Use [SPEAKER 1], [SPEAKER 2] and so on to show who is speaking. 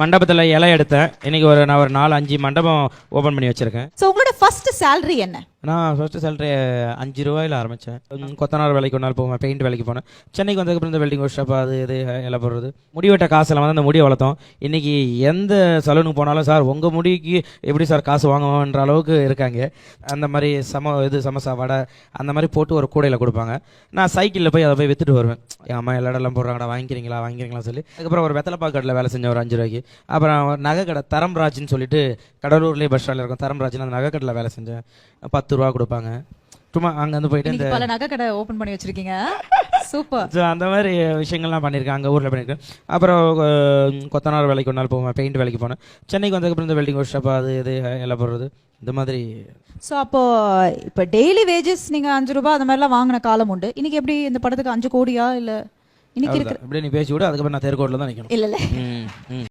[SPEAKER 1] மண்டபத்தில் இலை எடுத்தேன். இன்னைக்கு நான் ஒரு 4-5 மண்டபம் ஓப்பன் பண்ணி வச்சிருக்கேன்.
[SPEAKER 2] ஸோ உங்களோட ஃபர்ஸ்ட் சேலரி என்ன?
[SPEAKER 1] நான் ஃபர்ஸ்ட் சேலரி 5 ரூபாயில் ஆரம்பித்தேன். கொத்தனார் வேலைக்கு ஒரு நாள் போவேன், பெயிண்ட் வேலைக்கு போனேன். சென்னைக்கு வந்ததுக்கப்புறம் இந்த வெல்டிங் ஒர்க் ஷாப் அது இது எல்லாம் போடுறது. முடி வெட்ட காசெல்லாம் வந்து அந்த முடியை வளர்த்தோம். இன்றைக்கி எந்த சலூனுக்கு போனாலும் சார் உங்கள் முடிக்கு எப்படி சார் காசு வாங்குவோன்ற அளவுக்கு இருக்காங்க. அந்த மாதிரி சமோசா வடை அந்த மாதிரி போட்டு ஒரு கூடையில் கொடுப்பாங்க. நான் சைக்கிளில் போய் அதை போய் விற்றுட்டு வருவேன். என் அம்மா எல்லா இடம்லாம் போடுறாங்கடா, வாங்கிக்கிறீங்களா சொல்லி. அதுக்கப்புறம் ஒரு வெத்தலை பாக்கெட்டில் வேலை செஞ்சேன் ஒரு 5 ரூபாய்க்கு. அப்புறம் நகை கடை தரம்ராஜ்னு சொல்லிட்டு கடலூர்லேயே பஸ் ஸ்டாண்டில் இருக்கும் தரம்ராஜ்னு, அந்த நகை கடையில் வேலை செஞ்சேன். 10 ரூபா கொடுப்பாங்க. சும்மா அங்கேருந்து போயிட்டு இந்த
[SPEAKER 2] பல நகை கடை ஓப்பன் பண்ணி வச்சிருக்கீங்க. சூப்பர்.
[SPEAKER 1] ஸோ அந்த மாதிரி விஷயங்கள்லாம் பண்ணியிருக்கேன், அங்கே ஊரில் பண்ணியிருக்கேன். அப்புறம் கொத்தனார் வேலைக்கு ஒரு நாள் போவேன், பெயிண்ட் வேலைக்கு போனேன். சென்னைக்கு வந்ததுக்கப்புறம் இந்த வெல்டிங் ஒர்க் ஷாப் அது இது எல்லாம் போடுறது இந்த மாதிரி.
[SPEAKER 2] ஸோ அப்போ இப்போ டெய்லி வேஜஸ் நீங்கள் 5 ரூபாய் அந்த மாதிரிலாம் வாங்கின காலம் உண்டு. இன்னைக்கு எப்படி இந்த படத்துக்கு 5 கோடியா இல்லை இன்னைக்கு இருக்கு?
[SPEAKER 1] இப்படி நீ பேசி விட, அதுக்கப்புறம் நான் தெருக்கோட்டில் தான் நிற்கணும்.
[SPEAKER 2] இல்லை